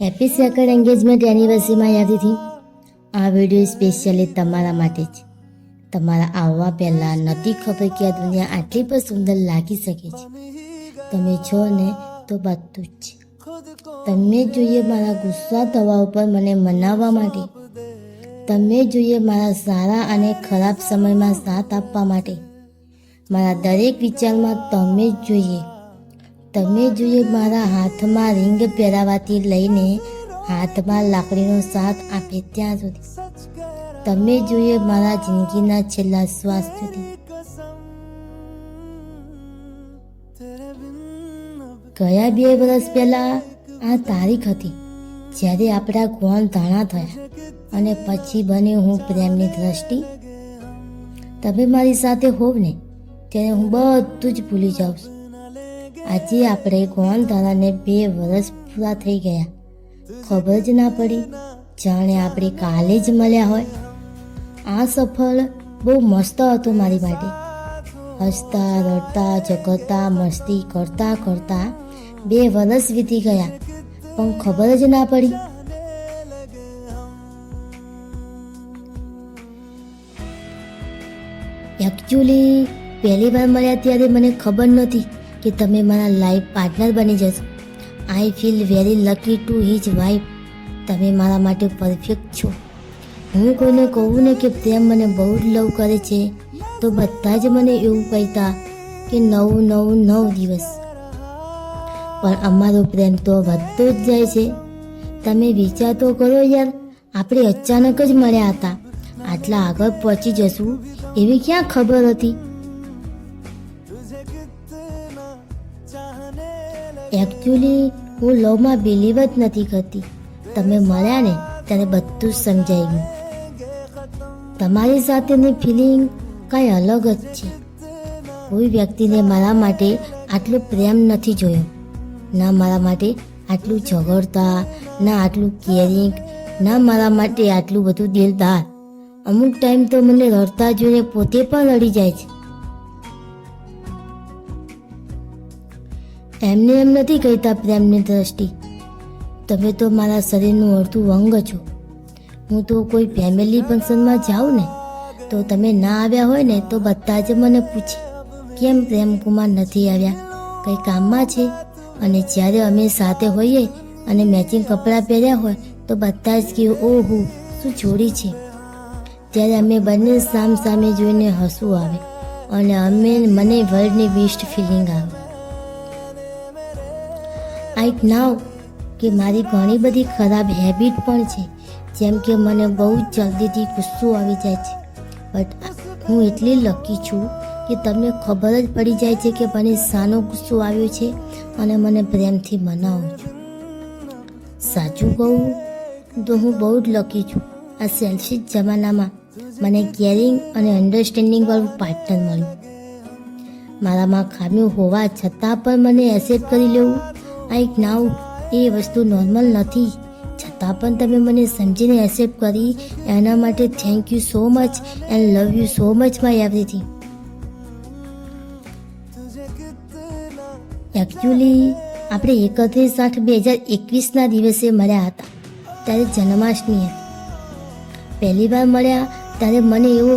Happy second engagement એનિવર્સરીમાં યાદીથી આ video specially તમારા માટે જ. તમારા આવવા પહેલાં નથી ખબર કે આ દુનિયા આટલી પણ સુંદર લાગી શકે છે. તમે છો ને તો બધું જ છે. તમે જોઈએ મારા ગુસ્સા થવા ઉપર મને મનાવવા માટે. તમે જોઈએ મારા સારા અને ખરાબ સમયમાં સાથ આપવા માટે. મારા દરેક વિચારમાં તમે જ જોઈએ. તમે જોઈએ મારા હાથમાં રિંગ પહેરાવાથી લઈને હાથમાં લાકડીનો સાથ આપે ત્યાં સુધી. તમે જોઈએ મારા જિંદગીના છેલ્લા શ્વાસ સુધી. ગયા 2 વર્ષ પહેલાં આ તારીખ હતી જ્યારે આપણા ગોણ ધાણા થયા અને પછી બની હું પ્રેમની દ્રષ્ટિ. તમે મારી સાથે હોવ ને ત્યારે હું બધું જ ભૂલી જાઉં છું. આજે આપણે ગોણ ધારાને 2 વર્ષ પૂરા થઈ ગયા. ખબર જ ના પડી, જાણે આપણે કાલે જ મળ્યા હોય. આ સફર બહુ મસ્ત હતો મારી માટે. હસતા રડતા ઝઘડતા મસ્તી કરતા કરતા 2 વર્ષ વીતી ગયા પણ ખબર જ ના પડી. એકચ્યુઅલી પહેલી વાર મળ્યા ત્યારે મને ખબર નહોતી કે તમે મારા લાઈફ પાર્ટનર બની જશો. I feel very lucky to his wife. તમે મારા માટે પરફેક્ટ છો. હું કોઈને કહું ને કે પ્રેમ મને બહુ જ લવ કરે છે તો બધા જ મને એવું કહેતા કે 9 દિવસ. પણ અમારો પ્રેમ તો વધતો જ જાય છે. તમે વિચાર તો કરો યાર, આપણે અચાનક જ મળ્યા હતા. આટલા આગળ પહોંચી જશું એવી ક્યાં ખબર હતી. એકચ્યુઅલી હું લવમાં બિલીવ જ નથી કરતી. તમે મળ્યા ને ત્યારે બધું જ સમજાઈ ગયું. તમારી સાથેની ફિલિંગ કાંઈ અલગ જ છે. કોઈ વ્યક્તિને મારા માટે આટલો પ્રેમ નથી જોયો. ના મારા માટે આટલું ઝઘડતા, ના આટલું કેરિંગ, ના મારા માટે આટલું બધું દિલદાર. અમુક ટાઈમ તો મને રડતા જોઈને પોતે પણ રડી જાય છે. એમને એમ નથી કહેતા પ્રેમની દ્રષ્ટિ. તમે તો મારા શરીરનું અડધું અંગ છો. હું તો કોઈ ફેમિલી ફંક્શનમાં જાઉં ને તો તમે ના આવ્યા હોય ને તો બધા જ મને પૂછે કેમ પ્રેમકુમાર નથી આવ્યા, કંઈ કામમાં છે. અને જ્યારે અમે સાથે હોઈએ અને મેચિંગ કપડાં પહેર્યા હોય તો બધા જ કહે ઓહો શું જોડી છે. ત્યારે અમે બંને સામ સામે જોઈને હસવું આવે અને મને વર્લ્ડની બેસ્ટ ફિલિંગ આવે. આઈ નાવ કે મારી ઘણી બધી ખરાબ હેબિટ પણ છે, જેમ કે મને બહુ જ જલ્દીથી ગુસ્સો આવી જાય છે. બટ હું એટલી લકી છું કે તમને ખબર જ પડી જાય છે કે મને શાનો ગુસ્સો આવ્યો છે અને મને પ્રેમથી મનાવું છું. સાચું કહું તો હું બહુ જ લકી છું. આ સેલ્ફિશ જમાનામાં મને કેરિંગ અને અન્ડરસ્ટેન્ડિંગ વાળું પાર્ટનર મળ્યું. મારામાં ખામી હોવા છતાં પણ મને એક્સેપ્ટ કરી લેવું આઈ નાવ એ વસ્તુ નોર્મલ નથી. છતાં પણ તમે મને સમજીને એક્સેપ્ટ કરી એના માટે thank you so much and love you so much my everything. Actually આપણે 31/8/2021ના દિવસે મળ્યા હતા. ત્યારે જન્માષ્ટમી હતી. પહેલી વાર મળ્યા ત્યારે મને એવો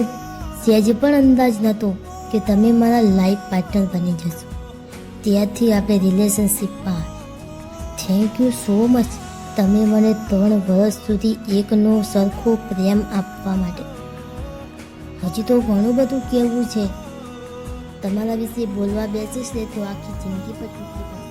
સહેજ પણ અંદાજ નહોતો કે તમે મારા લાઈફ પાર્ટનર બની જશો. ત્યારથી આપણે રિલેશનશિપમાં. થેન્ક યુ સો મચ તમે મને 3 વર્ષ સુધી એકનો સરખો પ્રેમ આપવા માટે. હજી તો ઘણું બધું કહેવું છે. તમારા વિશે બોલવા બેસીશ ને તો આખી જિંદગી પર તૂટી પડે.